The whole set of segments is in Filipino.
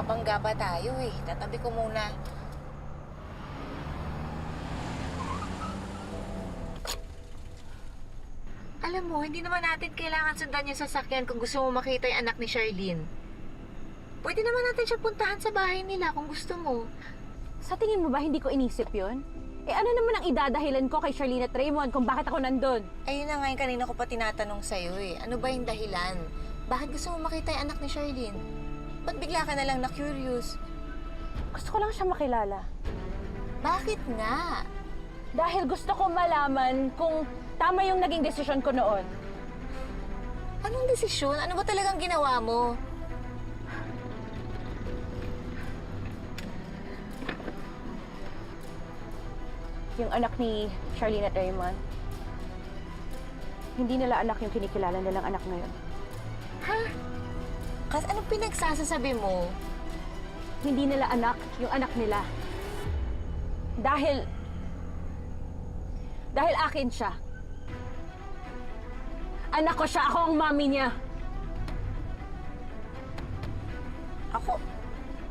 Mababangga pa tayo eh. Tatabi ko muna. Alam mo, hindi naman natin kailangan sundan yung sasakyan kung gusto mo makita yung anak ni Charlene. Pwede naman natin siya puntahan sa bahay nila kung gusto mo. Sa tingin mo ba hindi ko inisip yon? Eh ano naman ang idadahilan ko kay Charlene at Raymond kung bakit ako nandun? Ayun na nga yung kanina ko pa tinatanong sa'yo eh. Ano ba yung dahilan? Bakit gusto mo makita yung anak ni Charlene? Ba't bigla ka na lang na-curious? Gusto ko lang siya makilala. Bakit nga? Dahil gusto ko malaman kung tama yung naging desisyon ko noon. Anong desisyon? Ano ba talagang ginawa mo? Yung anak ni Charlene at Raymond, hindi nila anak yung kinikilala nilang anak ngayon. Ha? Kasi anong pinagsasasabi mo? Hindi nila anak yung anak nila. Dahil akin siya. Anak ko siya, ako ang mami niya. Ako?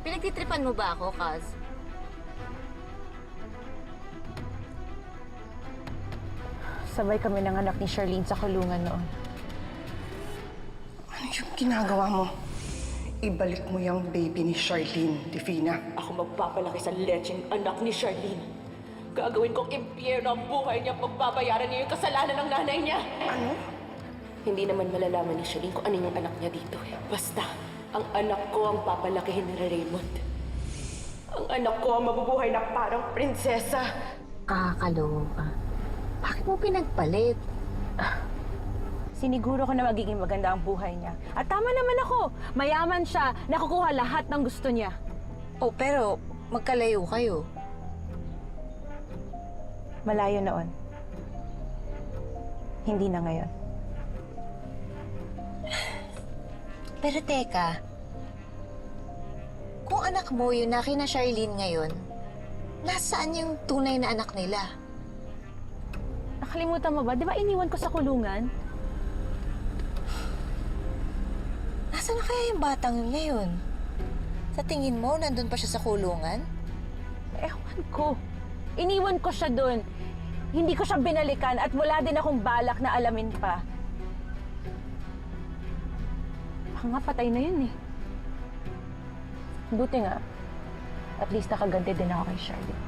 Pinagtitripan mo ba ako, Kaz? Sabay kami ng anak ni Charlene sa kulungan noon. Ano yung ginagawa mo? Ibalik mo yung baby ni Charlene, Divina. Ako magpapalaki sa lecheng anak ni Charlene. Gagawin kong impyerno ang buhay niya, pagbabayaran niya yung kasalanan ng nanay niya. Ano? Hindi naman malalaman ni Charlene kung ano yung anak niya dito eh. Basta, ang anak ko ang papalakihin ni Raymond. Ang anak ko ang mabubuhay na parang prinsesa. Kakaloka. Bakit mo pinagpalit? Siniguro ko na magiging maganda ang buhay niya. At tama naman ako. Mayaman siya, nakukuha lahat ng gusto niya. Oh, pero magkalayo kayo. Malayo noon. Hindi na ngayon. Pero teka, kung anak mo yun na kina Charlene ngayon, nasaan yung tunay na anak nila? Nakalimutan mo ba? Di ba iniwan ko sa kulungan? Nasaan na kaya yung batang yun ngayon? Sa tingin mo, nandun pa siya sa kulungan? Ewan ko. Iniwan ko siya doon. Hindi ko siya binalikan at wala din akong balak na alamin pa. Baka nga patay na yun eh. Buti nga. At least nakaganti din ako kay Charlie.